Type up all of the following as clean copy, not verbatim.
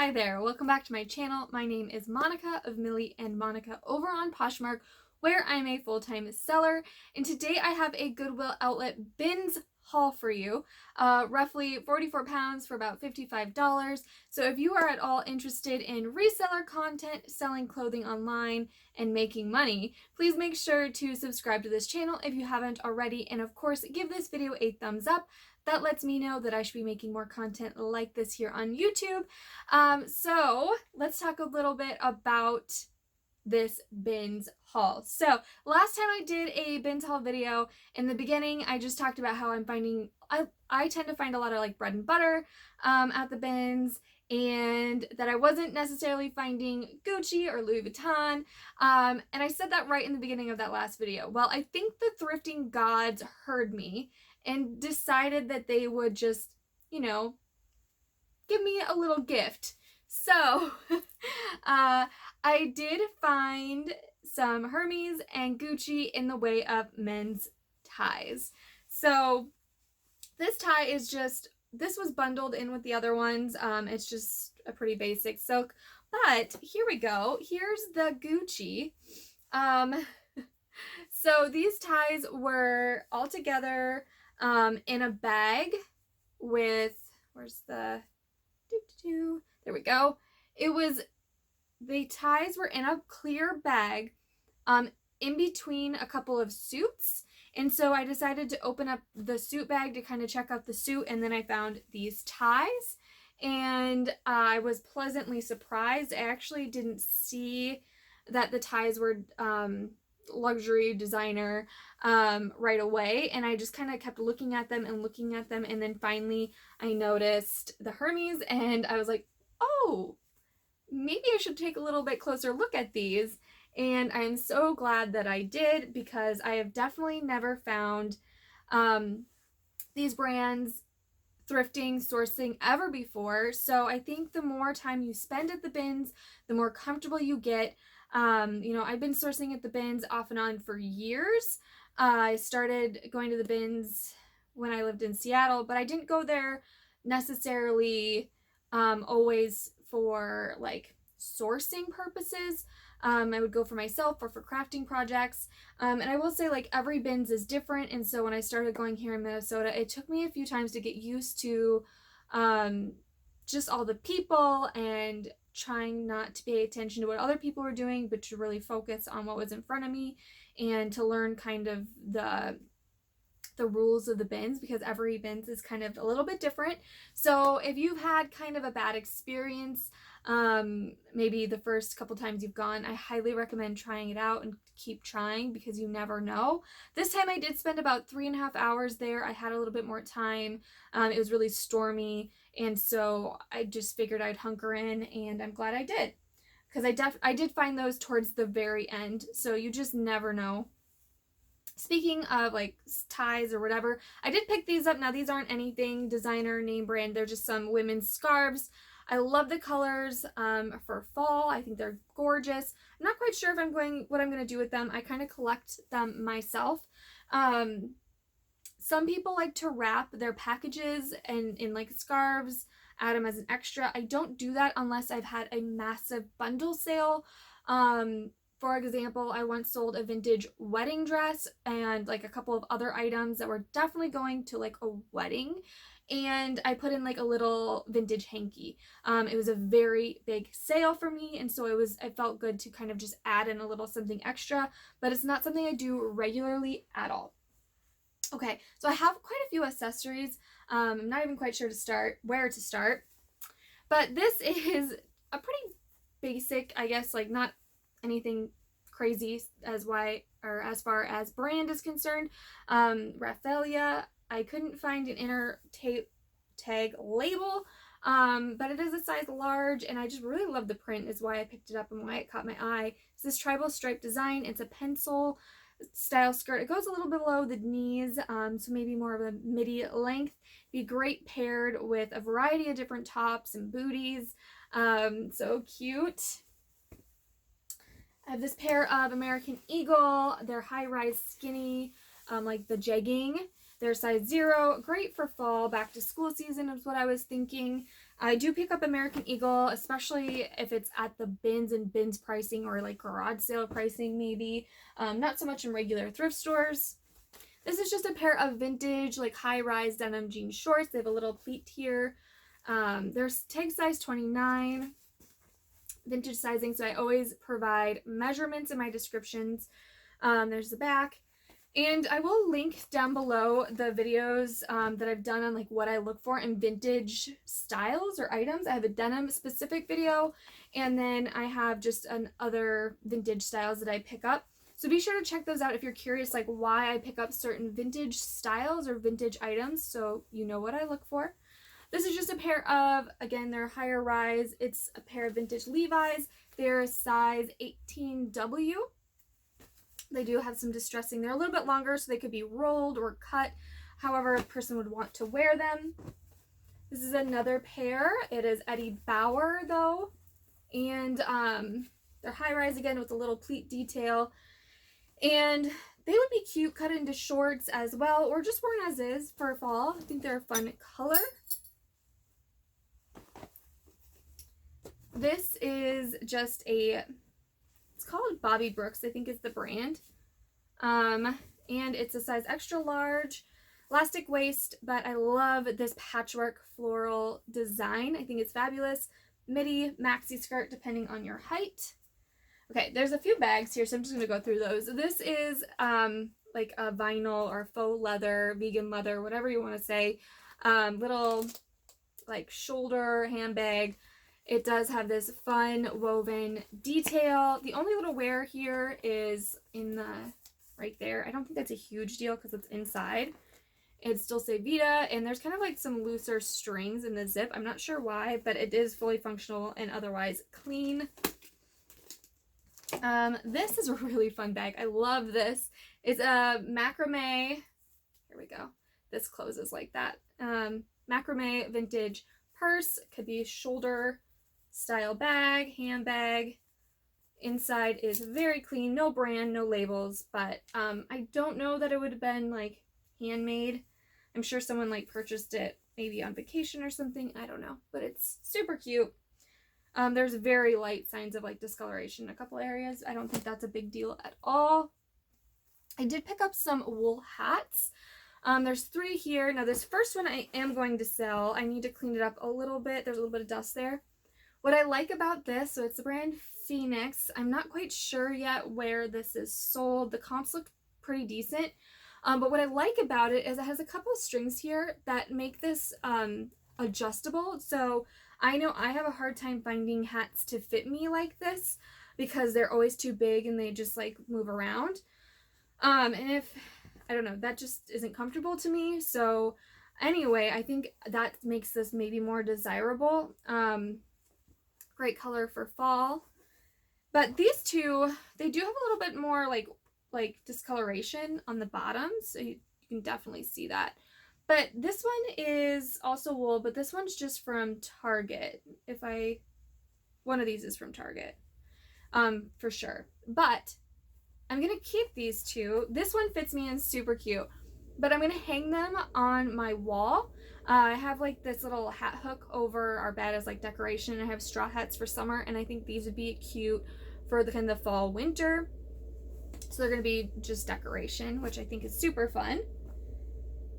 Hi there, welcome back to my channel. My name is Monica of Milly and Monica over on Poshmark, where I'm a full-time seller. And today I have a Goodwill outlet bins haul for you, roughly 44 pounds for about $55. So if you are at all interested in reseller content, selling clothing online, and making money, please make sure to subscribe to this channel if you haven't already, and of course give this video a thumbs up. That lets me know that I should be making more content like this here on YouTube. So let's talk a little bit about this bins haul. So last time I did a bins haul video, in the beginning I just talked about how I'm finding, I tend to find a lot of like bread and butter at the bins, and that I wasn't necessarily finding Gucci or Louis Vuitton. And I said that right in the beginning of that last video. Well, I think the thrifting gods heard me and decided that they would just, you know, give me a little gift. So I did find some Hermes and Gucci in the way of men's ties. So this tie is just, this was bundled in with the other ones. It's just a pretty basic silk, but here we go. Here's the Gucci. So these ties were all together in a bag with, where's the, there we go. It was, the ties were in a clear bag in between a couple of suits. And so I decided to open up the suit bag to kind of check out the suit, and then I found these ties, and I was pleasantly surprised. I actually didn't see that the ties were luxury designer right away, and I just kind of kept looking at them, and then finally I noticed the Hermes, and I was like, oh, maybe I should take a little bit closer look at these. And I'm so glad that I did, because I have definitely never found these brands thrifting, sourcing ever before. So I think the more time you spend at the bins, the more comfortable you get. You know, I've been sourcing at the bins off and on for years. I started going to the bins when I lived in Seattle, but I didn't go there necessarily always for like sourcing purposes. I would go for myself or for crafting projects. And I will say, like, every bins is different. And so when I started going here in Minnesota, it took me a few times to get used to just all the people and trying not to pay attention to what other people were doing, but to really focus on what was in front of me and to learn kind of the rules of the bins, because every bins is kind of a little bit different. So if you've had kind of a bad experience, maybe the first couple times you've gone, I highly recommend trying it out and keep trying, because you never know. This time I did spend about 3.5 hours there. I had a little bit more time. It was really stormy, and so I just figured I'd hunker in, and I'm glad I did, because I did find those towards the very end, so you just never know. Speaking of like ties or whatever, I did pick these up. Now these aren't anything designer name brand, they're just some women's scarves. I love the colors for fall. I think they're gorgeous. I'm not quite sure if what I'm going to do with them. I kind of collect them myself. Some people like to wrap their packages in like scarves, add them as an extra. I don't do that unless I've had a massive bundle sale. For example, I once sold a vintage wedding dress and like a couple of other items that were definitely going to like a wedding, and I put in like a little vintage hanky. It was a very big sale for me, and so it felt good to kind of just add in a little something extra, but it's not something I do regularly at all. Okay, so I have quite a few accessories. I'm not even quite sure where to start, but this is a pretty basic, I guess, like not anything crazy as far as brand is concerned. Resell. I couldn't find an inner tag label, but it is a size large, and I just really love the print is why I picked it up and why it caught my eye. It's this tribal stripe design. It's a pencil style skirt. It goes a little bit below the knees, so maybe more of a midi length. Be great paired with a variety of different tops and booties. So cute. I have this pair of American Eagle. They're high-rise skinny, like the jegging. They're size 0, great for fall, back to school season is what I was thinking. I do pick up American Eagle, especially if it's at the bins and bins pricing or like garage sale pricing maybe. Not so much in regular thrift stores. This is just a pair of vintage like high-rise denim jean shorts. They have a little pleat here. They're tag size 29, vintage sizing, so I always provide measurements in my descriptions. There's the back. And I will link down below the videos that I've done on like what I look for in vintage styles or items. I have a denim specific video, and then I have just other vintage styles that I pick up. So be sure to check those out if you're curious like why I pick up certain vintage styles or vintage items, so you know what I look for. This is just a pair of, again, they're higher rise. It's a pair of vintage Levi's. They're size 18W. They do have some distressing. They're a little bit longer, so they could be rolled or cut, however a person would want to wear them. This is another pair. It is Eddie Bauer, though. And they're high-rise again with a little pleat detail. And they would be cute cut into shorts as well, or just worn as is for fall. I think they're a fun color. This is just it's called Bobby Brooks, I think is the brand. And it's a size extra large, elastic waist, but I love this patchwork floral design. I think it's fabulous. Midi, maxi skirt, depending on your height. Okay, there's a few bags here, so I'm just going to go through those. This is like a vinyl or faux leather, vegan leather, whatever you want to say. Little like shoulder handbag. It does have this fun woven detail. The only little wear here is in the right there. I don't think that's a huge deal because it's inside. It's still say Vita, and there's kind of like some looser strings in the zip. I'm not sure why, but it is fully functional and otherwise clean. This is a really fun bag. I love this. It's a macrame. Here we go. This closes like that. Macrame vintage purse. Could be shoulder style bag, handbag. Inside is very clean, no brand, no labels, but I don't know that it would have been like handmade. I'm sure someone like purchased it maybe on vacation or something. I don't know, but it's super cute. There's very light signs of like discoloration in a couple areas. I don't think that's a big deal at all. I did pick up some wool hats. There's 3 here. Now this first one I am going to sell. I need to clean it up a little bit. There's a little bit of dust there. What I like about this, so it's the brand Phoenix. I'm not quite sure yet where this is sold. The comps look pretty decent. But what I like about it is it has a couple of strings here that make this adjustable. So I know I have a hard time finding hats to fit me like this because they're always too big and they just like move around. And if, I don't know, that just isn't comfortable to me. So anyway, I think that makes this maybe more desirable. Great color for fall. But these two, they do have a little bit more like discoloration on the bottom, so you can definitely see that. But this one is also wool, but this one's just from Target. One of these is from Target, for sure. But I'm gonna keep these two. This one fits me and super cute, but I'm gonna hang them on my wall. I have like this little hat hook over our bed as like decoration. I have straw hats for summer, and I think these would be cute for the kind of fall winter. So they're gonna be just decoration, which I think is super fun.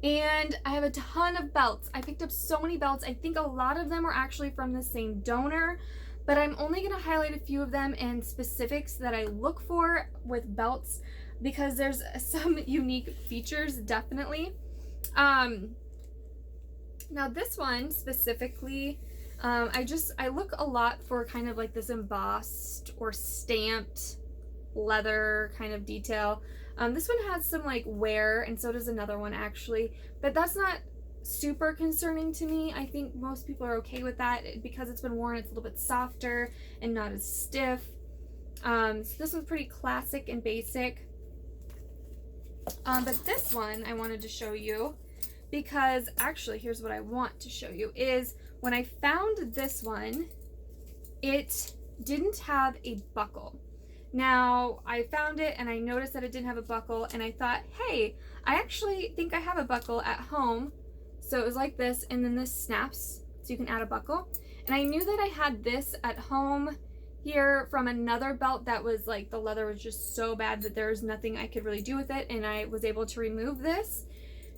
And I have a ton of belts. I picked up so many belts. I think a lot of them are actually from the same donor, but I'm only gonna highlight a few of them and specifics that I look for with belts because there's some unique features, definitely. Now this one specifically, I look a lot for kind of like this embossed or stamped leather kind of detail. This one has some like wear, and so does another one actually, but that's not super concerning to me. I think most people are okay with that because it's been worn. It's a little bit softer and not as stiff. So this one's pretty classic and basic. But this one I wanted to show you because actually here's what I want to show you is when I found this one, it didn't have a buckle. Now I found it and I noticed that it didn't have a buckle, and I thought, hey, I actually think I have a buckle at home. So it was like this, and then this snaps, so you can add a buckle. And I knew that I had this at home here from another belt that was like, the leather was just so bad that there was nothing I could really do with it, and I was able to remove this.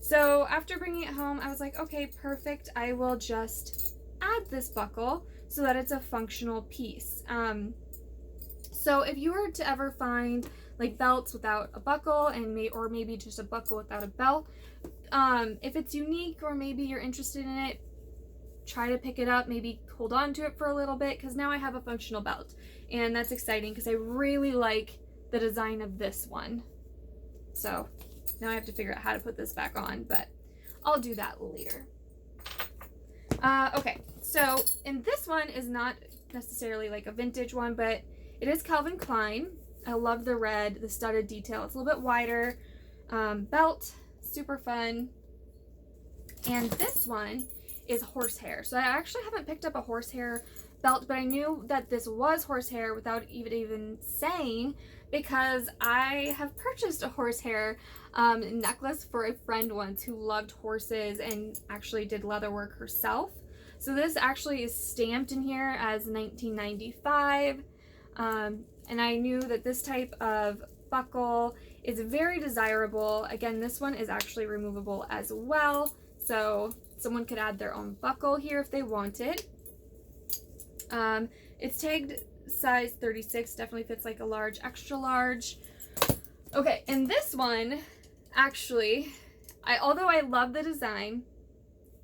So after bringing it home, I was like, okay, perfect. I will just add this buckle so that it's a functional piece. So if you were to ever find like belts without a buckle, and or maybe just a buckle without a belt, if it's unique or maybe you're interested in it, try to pick it up, maybe hold on to it for a little bit, because now I have a functional belt, and that's exciting because I really like the design of this one. So now I have to figure out how to put this back on, but I'll do that later. Okay, so, and this one is not necessarily like a vintage one, but it is Calvin Klein. I love the red, the studded detail. It's a little bit wider belt, super fun. And this one is horsehair. So I actually haven't picked up a horsehair belt, but I knew that this was horsehair without even saying, because I have purchased a horsehair necklace for a friend once who loved horses and actually did leather work herself. So this actually is stamped in here as 1995. And I knew that this type of buckle is very desirable. Again, this one is actually removable as well, so someone could add their own buckle here if they wanted. It's tagged size 36, definitely fits like a large, extra large. Okay, and this one, actually, although I love the design,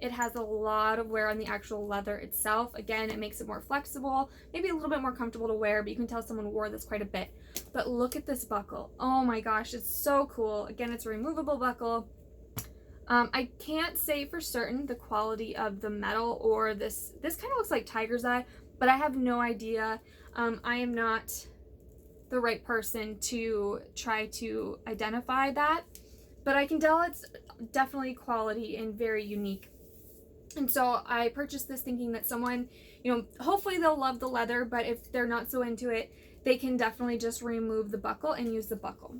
it has a lot of wear on the actual leather itself. Again, it makes it more flexible, maybe a little bit more comfortable to wear, but you can tell someone wore this quite a bit. But look at this buckle. Oh my gosh, it's so cool. Again, it's a removable buckle. I can't say for certain the quality of the metal, or this kind of looks like tiger's eye, but I have no idea. I am not the right person to try to identify that, but I can tell it's definitely quality and very unique. And so I purchased this thinking that someone, you know, hopefully they'll love the leather, but if they're not so into it, they can definitely just remove the buckle and use the buckle.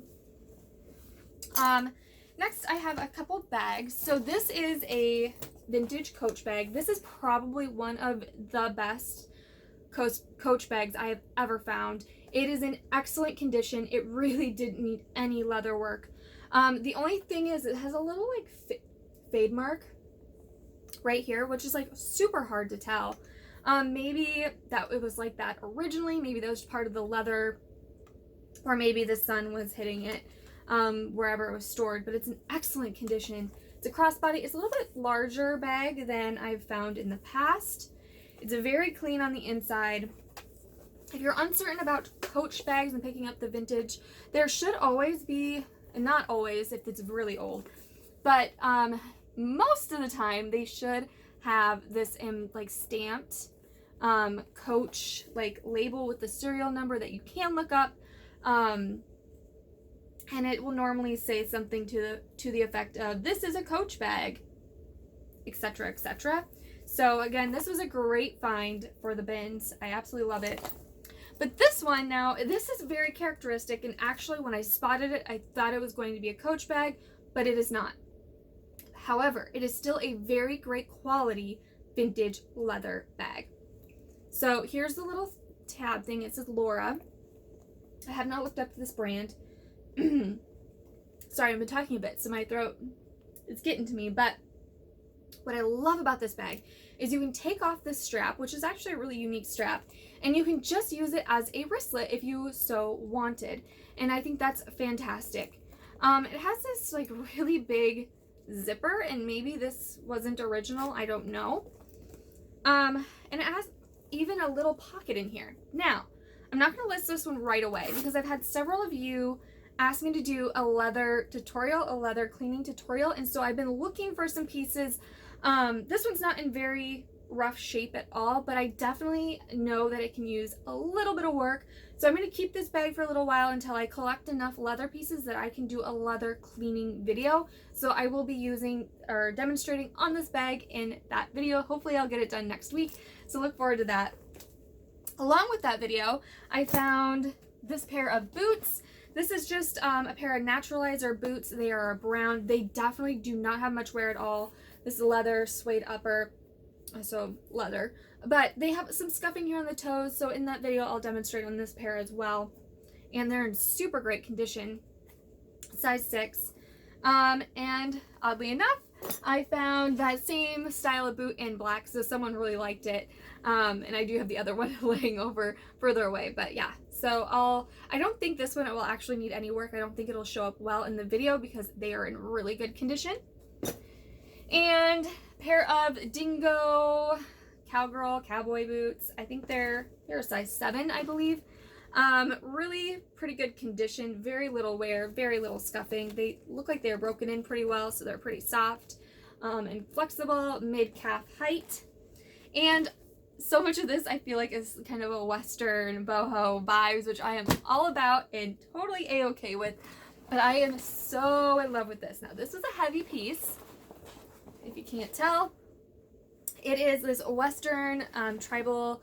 Next, I have a couple bags. So this is a vintage Coach bag. This is probably one of the best Coach bags I have ever found. It is in excellent condition. It really didn't need any leather work. The only thing is it has a little like fade mark right here, which is like super hard to tell. Maybe that it was like that originally, maybe that was part of the leather, or maybe the sun was hitting it wherever it was stored, but it's in excellent condition. It's a crossbody. It's a little bit larger bag than I've found in the past. It's very clean on the inside. If you're uncertain about Coach bags and picking up the vintage, there should always be, and not always if it's really old, but most of the time they should have this in like stamped Coach like label with the serial number that you can look up, and it will normally say something to the effect of, this is a Coach bag, etc., etc. So again, this was a great find for the bins. I absolutely love it. But this one now, this is very characteristic, and actually when I spotted it, I thought it was going to be a Coach bag, but it is not. However, it is still a very great quality vintage leather bag. So here's the little tab thing. It says Laura. I have not looked up this brand. Sorry, I've been talking a bit, so my throat is getting to me. But what I love about this bag is you can take off this strap, which is actually a really unique strap, and you can just use it as a wristlet if you so wanted. And I think that's fantastic. It has this like really big zipper, and maybe this wasn't original, I don't know. And it has even a little pocket in here. Now, I'm not going to list this one right away because I've had several of you ask me to do a leather tutorial, a leather cleaning tutorial, and so I've been looking for some pieces. This one's not in very rough shape at all, but I definitely know that it can use a little bit of work. So I'm going to keep this bag for a little while until I collect enough leather pieces that I can do a leather cleaning video. So I will be using or demonstrating on this bag in that video. Hopefully I'll get it done next week. So look forward to that. Along with that video, I found this pair of boots. This is just a pair of naturalizer boots. They are brown. They definitely do not have much wear at all. This is leather, suede upper, so leather. But they have some scuffing here on the toes, so in that video I'll demonstrate on this pair as well. And they're in super great condition. Size 6. And oddly enough, I found that same style of boot in black, so someone really liked it. And I do have the other one laying over further away, but yeah. So I don't think this one will actually need any work. I don't think it'll show up well in the video because they are in really good condition. And a pair of dingo cowboy boots. I think they're a size 7, I believe. Really pretty good condition, very little wear, very little scuffing. They look like they're broken in pretty well, so they're pretty soft and flexible, mid-calf height. And so much of this I feel like is kind of a Western boho vibes, which I am all about and totally a-okay with, but I am so in love with this. Now, this is a heavy piece, if you can't tell. It is this Western tribal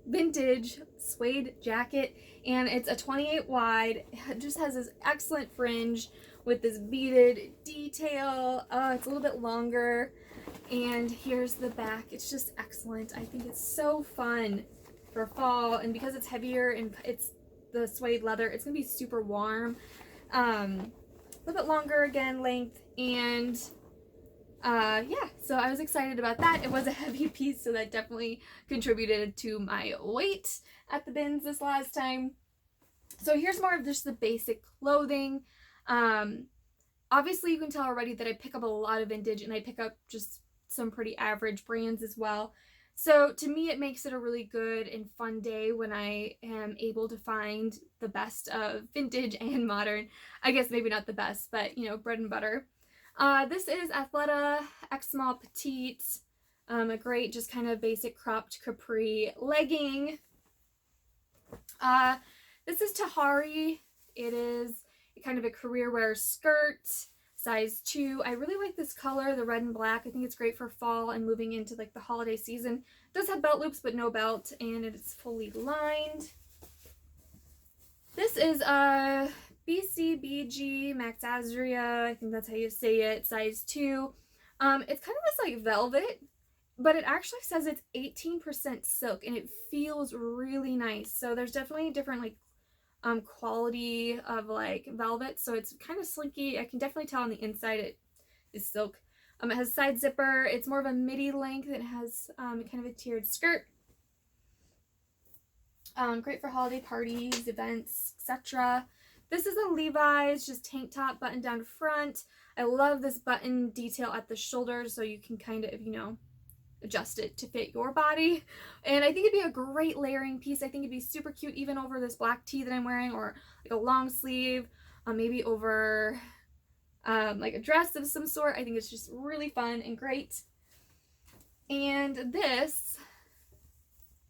vintage suede jacket, and it's a 28 wide. It just has this excellent fringe with this beaded detail. It's a little bit longer, and here's the back. It's just excellent. I think it's so fun for fall, and because it's heavier and it's the suede leather, it's gonna be super warm. A little bit longer again, length, and yeah, so I was excited about that. It was a heavy piece, so that definitely contributed to my weight at the bins this last time. So here's more of just the basic clothing. Obviously you can tell already that I pick up a lot of vintage, and I pick up just some pretty average brands as well. So to me, it makes it a really good and fun day when I am able to find the best of vintage and modern. I guess maybe not the best, but you know, bread and butter. This is Athleta X Small Petite, a great just kind of basic cropped capri legging. This is Tahari. It is kind of a career wear skirt, size 2. I really like this color, the red and black. I think it's great for fall and moving into like the holiday season. It does have belt loops but no belt, and it's fully lined. This is a BCBG Max Azria, I think that's how you say it, size 2. It's kind of this like velvet, but it actually says it's 18% silk, and it feels really nice. So there's definitely different like quality of like velvet, so it's kind of slinky. I can definitely tell on the inside it is silk. It has side zipper. It's more of a midi length. It has kind of a tiered skirt. Great for holiday parties, events, etc. This is a Levi's, just tank top, button down front. I love this button detail at the shoulders, so you can kind of, you know, adjust it to fit your body. And I think it'd be a great layering piece. I think it'd be super cute even over this black tee that I'm wearing, or like a long sleeve, maybe over like a dress of some sort. I think it's just really fun and great. And this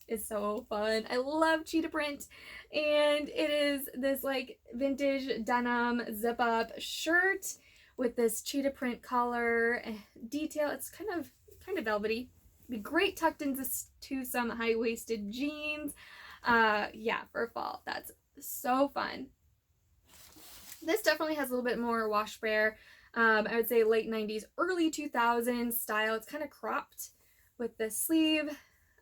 is so fun. I love cheetah print, and it is this like vintage denim zip up shirt with this cheetah print collar detail. It's kind of velvety. Be great tucked into some high-waisted jeans. Yeah, for fall. That's so fun. This definitely has a little bit more wash wear. I would say late 90s, early 2000s style. It's kind of cropped with the sleeve.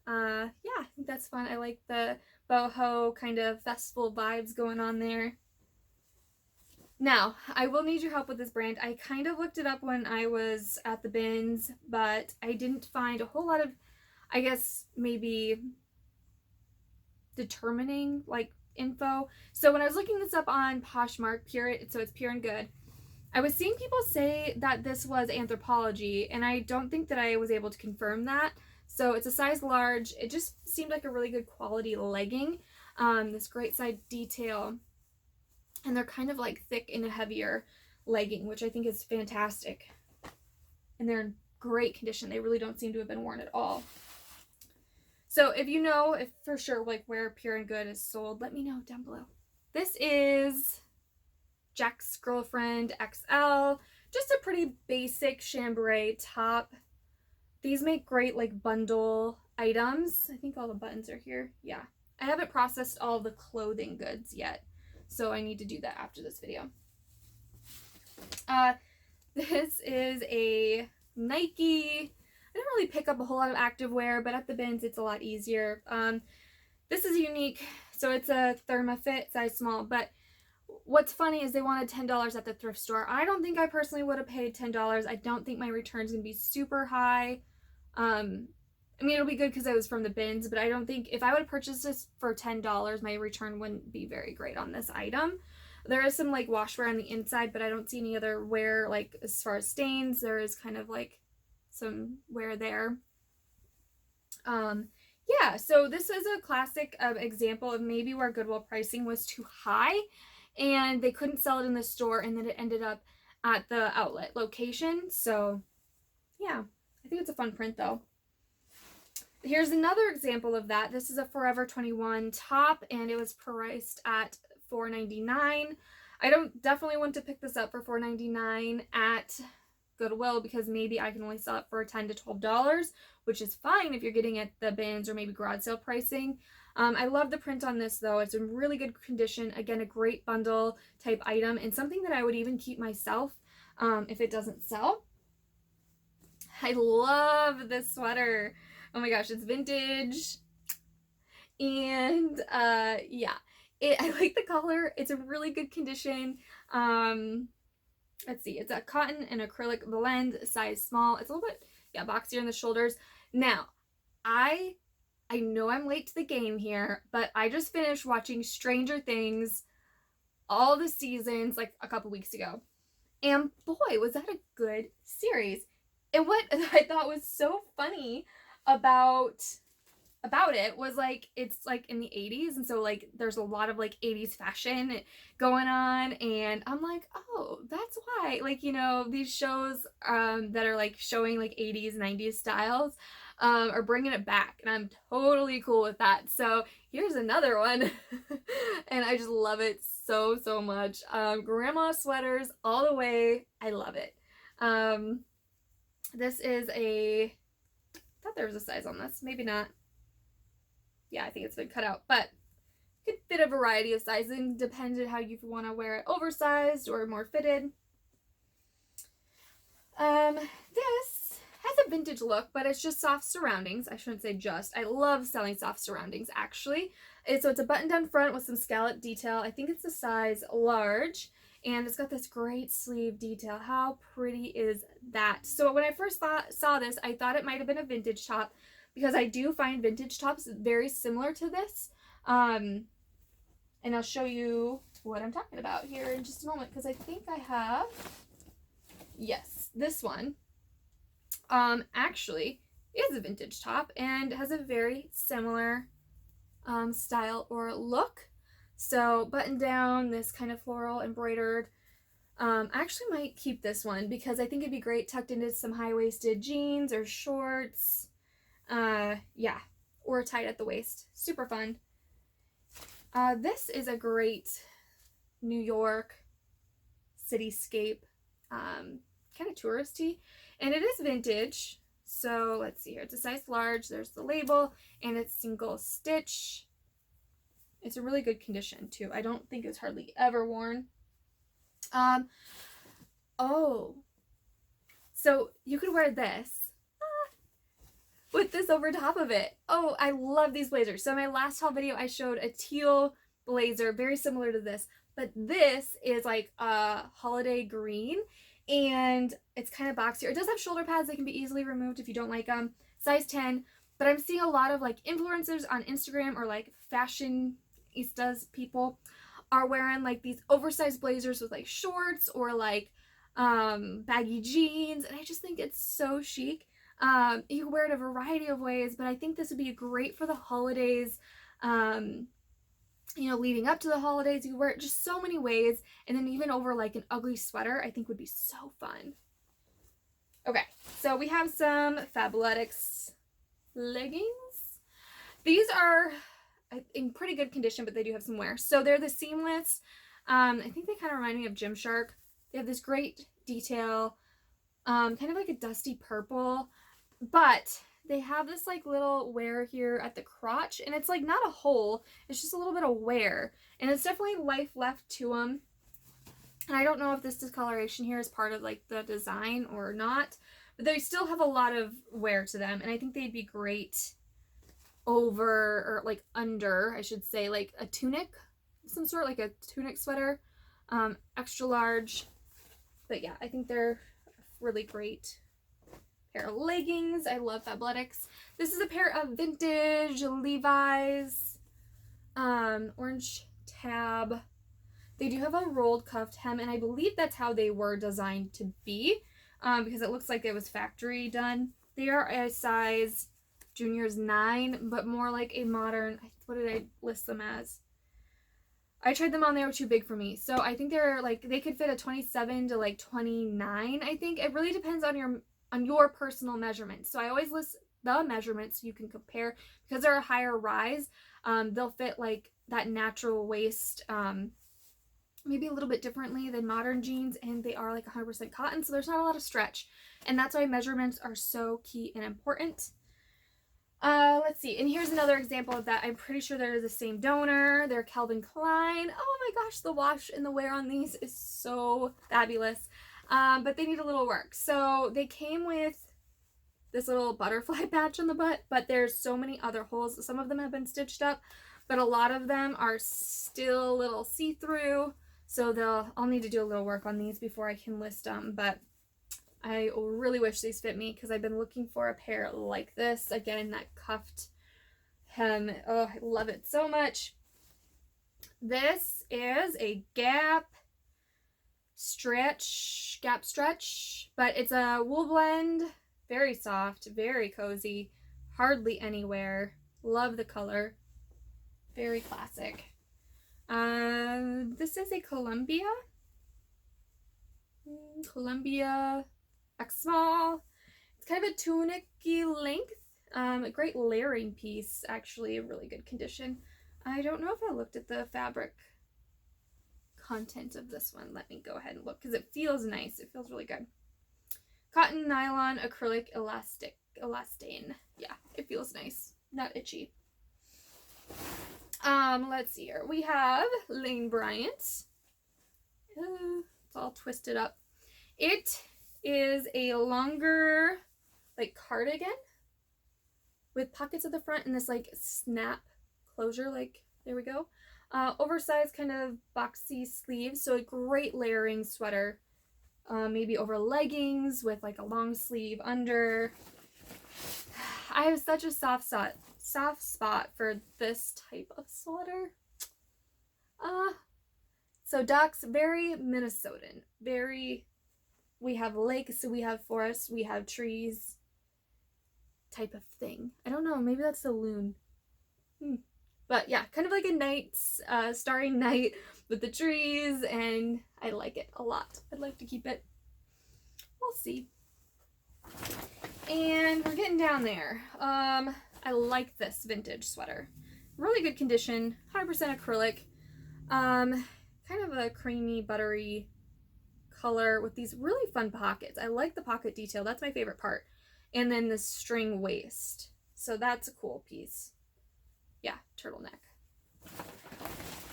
Yeah, I think that's fun. I like the boho kind of festival vibes going on there. Now, I will need your help with this brand. I kind of looked it up when I was at the bins, but I didn't find a whole lot of, I guess, maybe determining like info. So when I was looking this up on Poshmark, so it's Pure and Good, I was seeing people say that this was Anthropologie, and I don't think that I was able to confirm that. So it's a size large. It just seemed like a really good quality legging. This great side detail. And they're kind of like thick and a heavier legging, which I think is fantastic. And they're in great condition. They really don't seem to have been worn at all. So if you know if for sure like where Pure and Good is sold, let me know down below. This is Jack's Girlfriend XL. Just a pretty basic chambray top. These make great like bundle items. I think all the buttons are here. Yeah. I haven't processed all the clothing goods yet. so I need to do that after this video. This is a Nike. I didn't really pick up a whole lot of activewear, but at the bins it's a lot easier. This is unique, so it's a ThermaFit size small, but what's funny is they wanted $10 at the thrift store. I don't think I personally would have paid $10. I don't think my return's gonna be super high. I mean, it'll be good because it was from the bins, but I don't think if I would have purchased this for $10, my return wouldn't be very great on this item. There is some like washwear on the inside, but I don't see any other wear, like as far as stains. There is kind of like some wear there. Yeah, so this is a classic example of maybe where Goodwill pricing was too high and they couldn't sell it in the store, and then it ended up at the outlet location. So yeah, I think it's a fun print though. Here's another example of that. This is a Forever 21 top, and it was priced at $4.99. I don't definitely want to pick this up for $4.99 at Goodwill because maybe I can only sell it for $10 to $12, which is fine if you're getting at the bins or maybe garage sale pricing. I love the print on this though. It's in really good condition. Again, a great bundle type item and something that I would even keep myself if it doesn't sell. I love this sweater. Oh my gosh, it's vintage. And yeah, I like the color. It's a really good condition. Let's see, it's a cotton and acrylic blend, size small. It's a little bit, yeah, boxier in the shoulders. Now, I know I'm late to the game here, but I just finished watching Stranger Things, all the seasons, like a couple weeks ago. And boy, was that a good series. And what I thought was so funny about it was like it's like in the 80s, and so like there's a lot of like 80s fashion going on, and I'm like, oh, that's why, like, you know, these shows that are like showing like 80s 90s styles are bringing it back, and I'm totally cool with that. So here's another one and I just love it so much. Grandma sweaters all the way. I love it. This is I thought there was a size on this, maybe not. Yeah, I think it's been cut out, but you could fit a variety of sizing depending how you want to wear it, oversized or more fitted. This has a vintage look, but it's just soft surroundings. I shouldn't say just. I love selling soft surroundings, actually. So it's a button-down front with some scallop detail. I think it's a size large, and it's got this great sleeve detail. How pretty is that? So when I first saw this, I thought it might have been a vintage top, because I do find vintage tops very similar to this. And I'll show you what I'm talking about here in just a moment, because I think I have, yes, this one actually is a vintage top and has a very similar style or look. So button down, this kind of floral embroidered. I actually might keep this one because I think it'd be great tucked into some high-waisted jeans or shorts. Yeah, or tied at the waist. Super fun. This is a great New York cityscape, kind of touristy, and it is vintage. So let's see here. It's a size large. There's the label, and it's single stitch. It's a really good condition too. I don't think it's hardly ever worn. Oh, so you could wear this with this over top of it. Oh, I love these blazers. So in my last haul video, I showed a teal blazer, very similar to this, but this is like a holiday green, and it's kind of boxier. It does have shoulder pads. They can be easily removed if you don't like them. Size 10, but I'm seeing a lot of like influencers on Instagram or like fashionistas people are wearing like these oversized blazers with like shorts or like baggy jeans, and I just think it's so chic. You can wear it a variety of ways, but I think this would be great for the holidays. You know, leading up to the holidays, you can wear it just so many ways, and then even over like an ugly sweater, I think would be so fun. Okay, so we have some Fabletics leggings. These are in pretty good condition, but they do have some wear. So they're the seamless. I think they kind of remind me of Gymshark. They have this great detail, kind of like a dusty purple. But they have this like little wear here at the crotch, and it's like not a hole, it's just a little bit of wear, and it's definitely life left to them. And I don't know if this discoloration here is part of like the design or not, but they still have a lot of wear to them, and I think they'd be great over, or like under, I should say, like a tunic of some sort, like a tunic sweater, extra large. But yeah, I think they're really great pair of leggings. I love Fabletics. This is a pair of vintage Levi's orange tab. They do have a rolled cuffed hem, and I believe that's how they were designed to be, because it looks like it was factory done. They are a size juniors 9, but more like a modern, what did I list them as? I tried them on, they were too big for me. So I think they're like, they could fit a 27 to like 29, I think. It really depends on your personal measurements. So I always list the measurements so you can compare, because they're a higher rise. They'll fit like that natural waist, maybe a little bit differently than modern jeans, and they are like 100% cotton, so there's not a lot of stretch, and that's why measurements are so key and important. Let's see, and here's another example of that. I'm pretty sure they're the same donor. They're Calvin Klein. Oh my gosh, the wash and the wear on these is so fabulous, but they need a little work. So they came with this little butterfly patch on the butt, but there's so many other holes. Some of them have been stitched up, but a lot of them are still a little see-through. So I'll need to do a little work on these before I can list them, but I really wish these fit me, because I've been looking for a pair like this. Again, that cuffed hem. Oh, I love it so much. This is a Gap stretch, but it's a wool blend. Very soft, very cozy, hardly anywhere. Love the color. Very classic. This is a Columbia X small. It's kind of a tunic-y length. A great layering piece, actually, a really good condition. I don't know if I looked at the fabric content of this one. Let me go ahead and look, because it feels nice. It feels really good. Cotton, nylon, acrylic, elastane. Yeah, it feels nice. Not itchy. Let's see here. We have Lane Bryant. It's all twisted up. It is a longer, like, cardigan with pockets at the front and this, like, snap closure. Like, there we go. Oversized kind of boxy sleeves. So a great layering sweater. Maybe over leggings with, like, a long sleeve under. I have such a soft spot for this type of sweater. So ducks, very Minnesotan, very, we have lakes, we have forests, we have trees type of thing. I don't know, maybe that's the loon. But yeah, kind of like a night, starry night with the trees, and I like it a lot. I'd like to keep it. We'll see. And we're getting down there. I like this vintage sweater. Really good condition, 100% acrylic. Kind of a creamy, buttery color with these really fun pockets. I like the pocket detail. That's my favorite part. And then the string waist. So that's a cool piece. Yeah, turtleneck.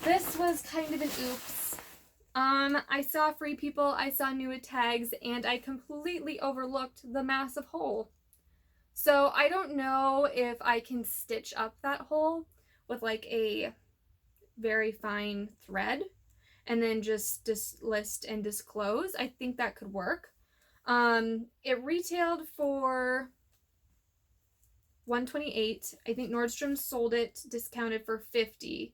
This was kind of an oops. I saw Free People, I saw New Tags, and I completely overlooked the massive hole. So I don't know if I can stitch up that hole with like a very fine thread and then just list and disclose. I think that could work. It retailed for $128. I think Nordstrom sold it discounted for $50, which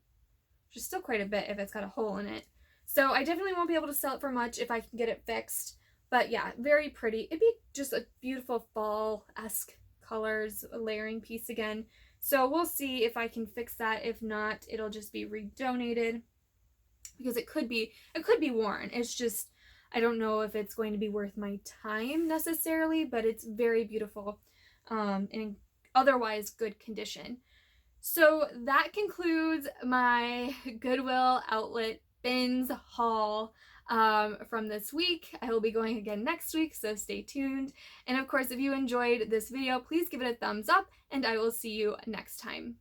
is still quite a bit if it's got a hole in it. So I definitely won't be able to sell it for much if I can get it fixed. But yeah, very pretty. It'd be just a beautiful fall-esque colors, a layering piece again. So we'll see if I can fix that. If not, it'll just be redonated, because it could be worn. It's just, I don't know if it's going to be worth my time necessarily, but it's very beautiful and in otherwise good condition. So that concludes my Goodwill outlet bins haul. from this week. I will be going again next week, so stay tuned. And of course, if you enjoyed this video, please give it a thumbs up, and I will see you next time.